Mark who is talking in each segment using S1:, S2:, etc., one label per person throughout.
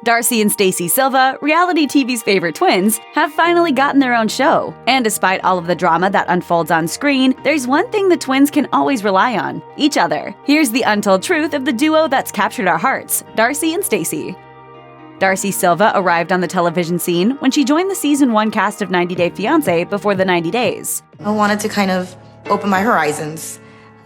S1: Darcey and Stacey Silva, reality TV's favorite twins, have finally gotten their own show. And despite all of the drama that unfolds on screen, there's one thing the twins can always rely on: each other. Here's the untold truth of the duo that's captured our hearts, Darcey and Stacey. Darcey Silva arrived on the television scene when she joined the Season 1 cast of 90 Day Fiancé before the 90 days.
S2: I wanted to kind of open my horizons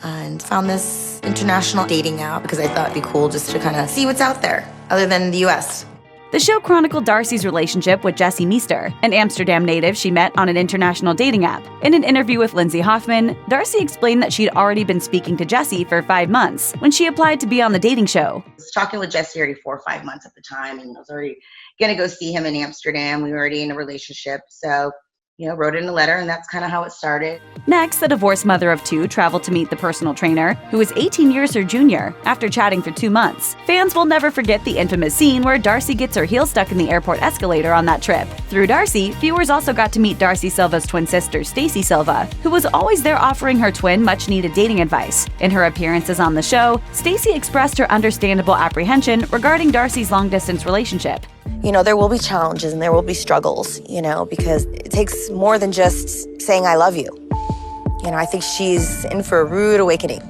S2: and found this international dating app because I thought it'd be cool just to kind of see what's out there other than the US.
S1: The show chronicled Darcey's relationship with Jesse Meester, an Amsterdam native she met on an international dating app. In an interview with Lindsay Hoffman, Darcey explained that she'd already been speaking to Jesse for 5 months when she applied to be on the dating show.
S3: I was talking with Jesse already 4 or 5 months at the time, and I was already going to go see him in Amsterdam. We were already in a relationship, so wrote it in a letter, and that's kind of how it started.
S1: Next, the divorced mother of 2 traveled to meet the personal trainer, who is 18 years her junior, after chatting for 2 months. Fans will never forget the infamous scene where Darcey gets her heel stuck in the airport escalator on that trip. Through Darcey, viewers also got to meet Darcey Silva's twin sister, Stacey Silva, who was always there offering her twin much-needed dating advice. In her appearances on the show, Stacey expressed her understandable apprehension regarding Darcey's long-distance relationship.
S2: There will be challenges and there will be struggles, because it takes more than just saying I love you. I think she's in for a rude awakening.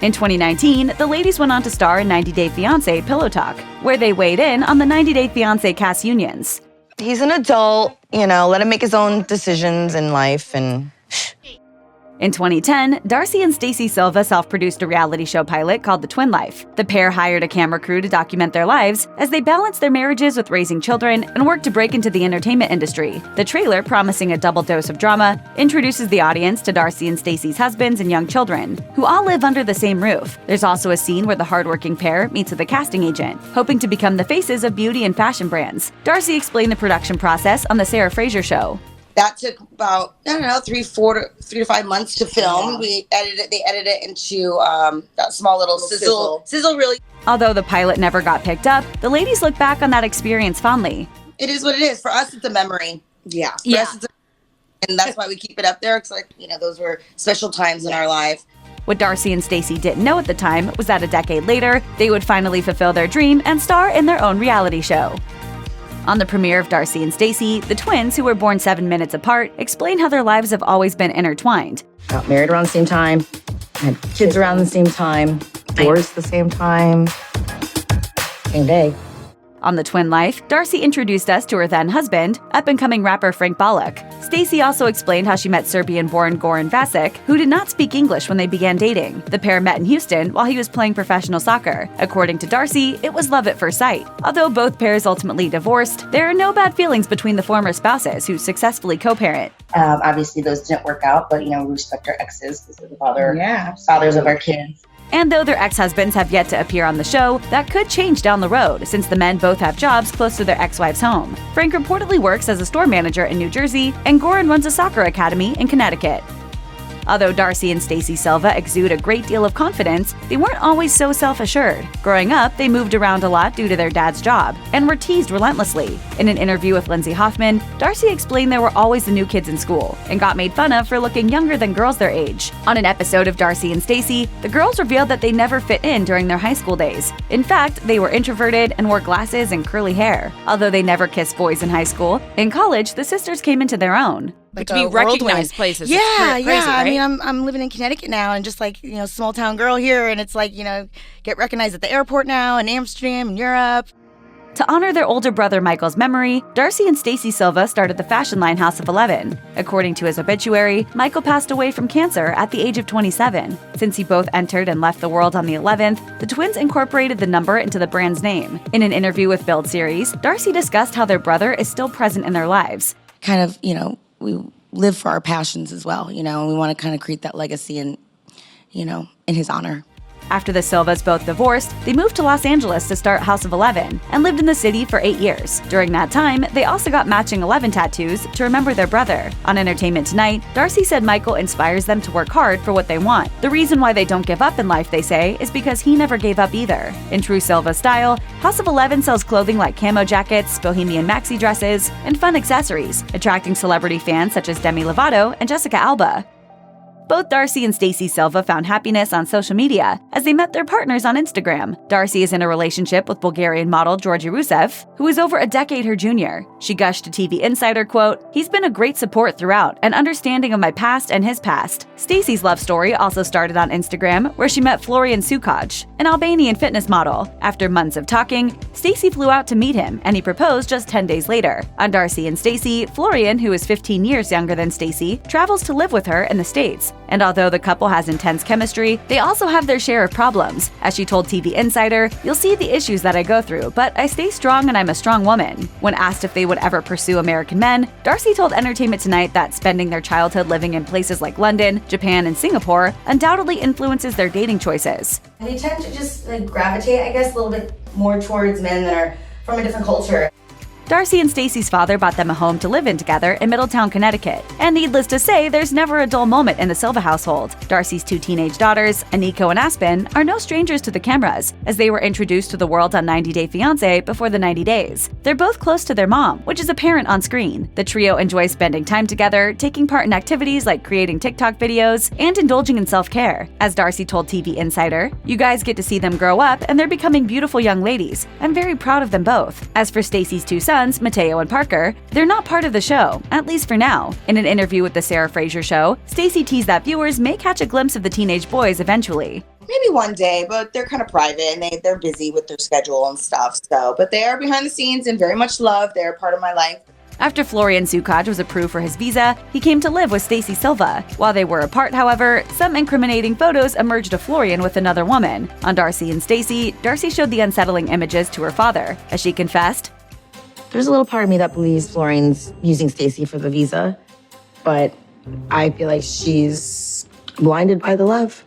S1: In 2019, the ladies went on to star in 90 Day Fiancé Pillow Talk, where they weighed in on the 90 Day Fiancé cast unions.
S2: He's an adult, let him make his own decisions in life and
S1: In 2010, Darcey and Stacey Silva self-produced a reality show pilot called The Twin Life. The pair hired a camera crew to document their lives as they balanced their marriages with raising children and worked to break into the entertainment industry. The trailer, promising a double dose of drama, introduces the audience to Darcey and Stacey's husbands and young children, who all live under the same roof. There's also a scene where the hardworking pair meets with a casting agent, hoping to become the faces of beauty and fashion brands. Darcey explained the production process on The Sarah Fraser Show.
S3: That took about, 3 to 5 months to film. They edited it into that small little sizzle reel.
S1: Although the pilot never got picked up, the ladies look back on that experience fondly.
S3: It is what it is. For us, it's a memory.
S2: Yeah.
S3: For us, and that's why we keep it up there. It's like, those were special times in our life.
S1: What Darcey and Stacey didn't know at the time was that a decade later, they would finally fulfill their dream and star in their own reality show. On the premiere of Darcey and Stacey, the twins, who were born 7 minutes apart, explained how their lives have always been intertwined.
S2: Got married around the same time, had kids around the same time, divorced the same time, same day.
S1: On The Twin Life, Darcey introduced us to her then-husband, up-and-coming rapper Frank Balak. Stacey also explained how she met Serbian-born Goran Vasic, who did not speak English when they began dating. The pair met in Houston while he was playing professional soccer. According to Darcey, it was love at first sight. Although both pairs ultimately divorced, there are no bad feelings between the former spouses who successfully co-parent.
S3: Obviously, those didn't work out, but, we respect our exes because they're the fathers of our kids.
S1: And though their ex-husbands have yet to appear on the show, that could change down the road, since the men both have jobs close to their ex-wife's home. Frank reportedly works as a store manager in New Jersey, and Goran runs a soccer academy in Connecticut. Although Darcey and Stacey Silva exude a great deal of confidence, they weren't always so self-assured. Growing up, they moved around a lot due to their dad's job, and were teased relentlessly. In an interview with Lindsay Hoffman, Darcey explained there were always the new kids in school, and got made fun of for looking younger than girls their age. On an episode of Darcey and Stacey, the girls revealed that they never fit in during their high school days. In fact, they were introverted and wore glasses and curly hair. Although they never kissed boys in high school, in college, the sisters came into their own.
S4: Like to be recognized places.
S2: Yeah,
S4: crazy,
S2: yeah.
S4: Right?
S2: I mean, I'm living in Connecticut now, and just like, small town girl here, and it's like, get recognized at the airport now, in Amsterdam, in Europe.
S1: To honor their older brother Michael's memory, Darcey and Stacey Silva started the fashion line House of 11. According to his obituary, Michael passed away from cancer at the age of 27. Since he both entered and left the world on the 11th, the twins incorporated the number into the brand's name. In an interview with Build Series, Darcey discussed how their brother is still present in their lives.
S2: Kind of, we live for our passions as well, and we want to kind of create that legacy in his honor.
S1: After the Silvas both divorced, they moved to Los Angeles to start House of 11 and lived in the city for 8 years. During that time, they also got matching 11 tattoos to remember their brother. On Entertainment Tonight, Darcey said Michael inspires them to work hard for what they want. The reason why they don't give up in life, they say, is because he never gave up either. In true Silva style, House of 11 sells clothing like camo jackets, bohemian maxi dresses, and fun accessories, attracting celebrity fans such as Demi Lovato and Jessica Alba. Both Darcey and Stacey Silva found happiness on social media as they met their partners on Instagram. Darcey is in a relationship with Bulgarian model Georgi Rusev, who is over a decade her junior. She gushed to TV Insider, quote, "He's been a great support throughout and understanding of my past and his past." Stacey's love story also started on Instagram, where she met Florian Sukac, an Albanian fitness model. After months of talking, Stacey flew out to meet him, and he proposed just 10 days later. On Darcey and Stacey, Florian, who is 15 years younger than Stacey, travels to live with her in the States. And although the couple has intense chemistry, they also have their share of problems. As she told TV Insider, "You'll see the issues that I go through, but I stay strong and I'm a strong woman." When asked if they would ever pursue American men, Darcey told Entertainment Tonight that spending their childhood living in places like London, Japan, and Singapore undoubtedly influences their dating choices.
S2: They tend to just gravitate, I guess, a little bit more towards men that are from a different culture.
S1: Darcey and Stacey's father bought them a home to live in together in Middletown, Connecticut. And needless to say, there's never a dull moment in the Silva household. Darcey's 2 teenage daughters, Aniko and Aspen, are no strangers to the cameras, as they were introduced to the world on 90 Day Fiancé before the 90 days. They're both close to their mom, which is apparent on screen. The trio enjoys spending time together, taking part in activities like creating TikTok videos, and indulging in self-care. As Darcey told TV Insider, "You guys get to see them grow up, and they're becoming beautiful young ladies. I'm very proud of them both." As for Stacey's 2 sons, Mateo and Parker, they're not part of the show, at least for now. In an interview with the Sarah Fraser Show, Stacey teased that viewers may catch a glimpse of the teenage boys eventually.
S5: Maybe one day, but they're kind of private and they're busy with their schedule and stuff. But they are behind the scenes and very much loved. They're a part of my life.
S1: After Florian Sukac was approved for his visa, he came to live with Stacey Silva. While they were apart, however, some incriminating photos emerged of Florian with another woman. On Darcey and Stacey, Darcey showed the unsettling images to her father. As she confessed,
S2: There's a little part of me that believes Florian's using Stacey for the visa, but I feel like she's blinded by the love.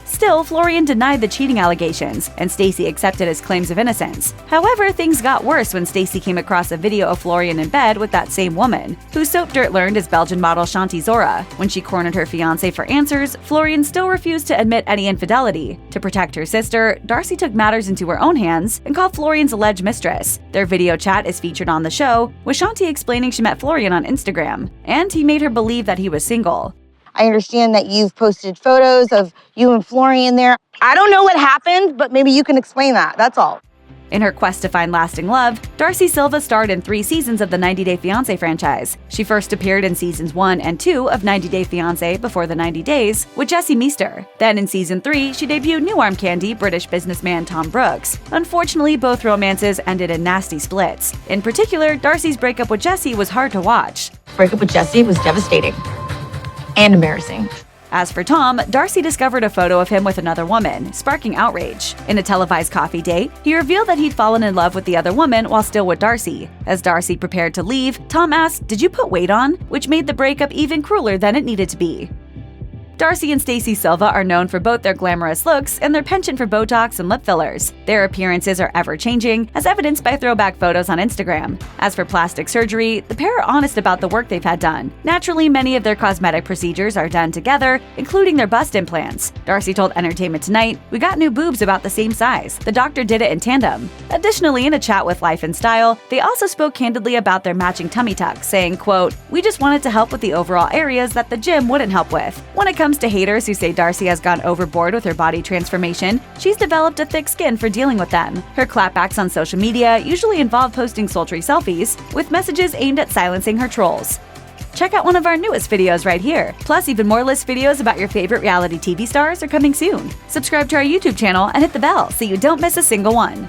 S1: Still, Florian denied the cheating allegations, and Stacey accepted his claims of innocence. However, things got worse when Stacey came across a video of Florian in bed with that same woman, who Soap Dirt learned is Belgian model Shanti Zora. When she cornered her fiancé for answers, Florian still refused to admit any infidelity. To protect her sister, Darcey took matters into her own hands and called Florian's alleged mistress. Their video chat is featured on the show, with Shanti explaining she met Florian on Instagram, and he made her believe that he was single.
S2: I understand that you've posted photos of you and Florian there. I don't know what happened, but maybe you can explain that. That's all.
S1: In her quest to find lasting love, Darcey Silva starred in 3 seasons of the 90 Day Fiancé franchise. She first appeared in seasons 1 and 2 of 90 Day Fiancé Before the 90 Days with Jesse Meester. Then in season 3, she debuted new arm candy British businessman Tom Brooks. Unfortunately, both romances ended in nasty splits. In particular, Darcey's breakup with Jesse was hard to watch.
S2: Breakup with Jesse was devastating and embarrassing.
S1: As for Tom, Darcey discovered a photo of him with another woman, sparking outrage. In a televised coffee date, he revealed that he'd fallen in love with the other woman while still with Darcey. As Darcey prepared to leave, Tom asked, "Did you put weight on?" which made the breakup even crueler than it needed to be. Darcey and Stacey Silva are known for both their glamorous looks and their penchant for Botox and lip fillers. Their appearances are ever-changing, as evidenced by throwback photos on Instagram. As for plastic surgery, the pair are honest about the work they've had done. Naturally, many of their cosmetic procedures are done together, including their bust implants. Darcey told Entertainment Tonight, "We got new boobs about the same size. The doctor did it in tandem." Additionally, in a chat with Life and Style, they also spoke candidly about their matching tummy tucks, saying, quote, "We just wanted to help with the overall areas that the gym wouldn't help with." When it comes to haters who say Darcey has gone overboard with her body transformation, she's developed a thick skin for dealing with them. Her clapbacks on social media usually involve posting sultry selfies, with messages aimed at silencing her trolls. Check out one of our newest videos right here. Plus, even more list videos about your favorite reality TV stars are coming soon. Subscribe to our YouTube channel and hit the bell so you don't miss a single one.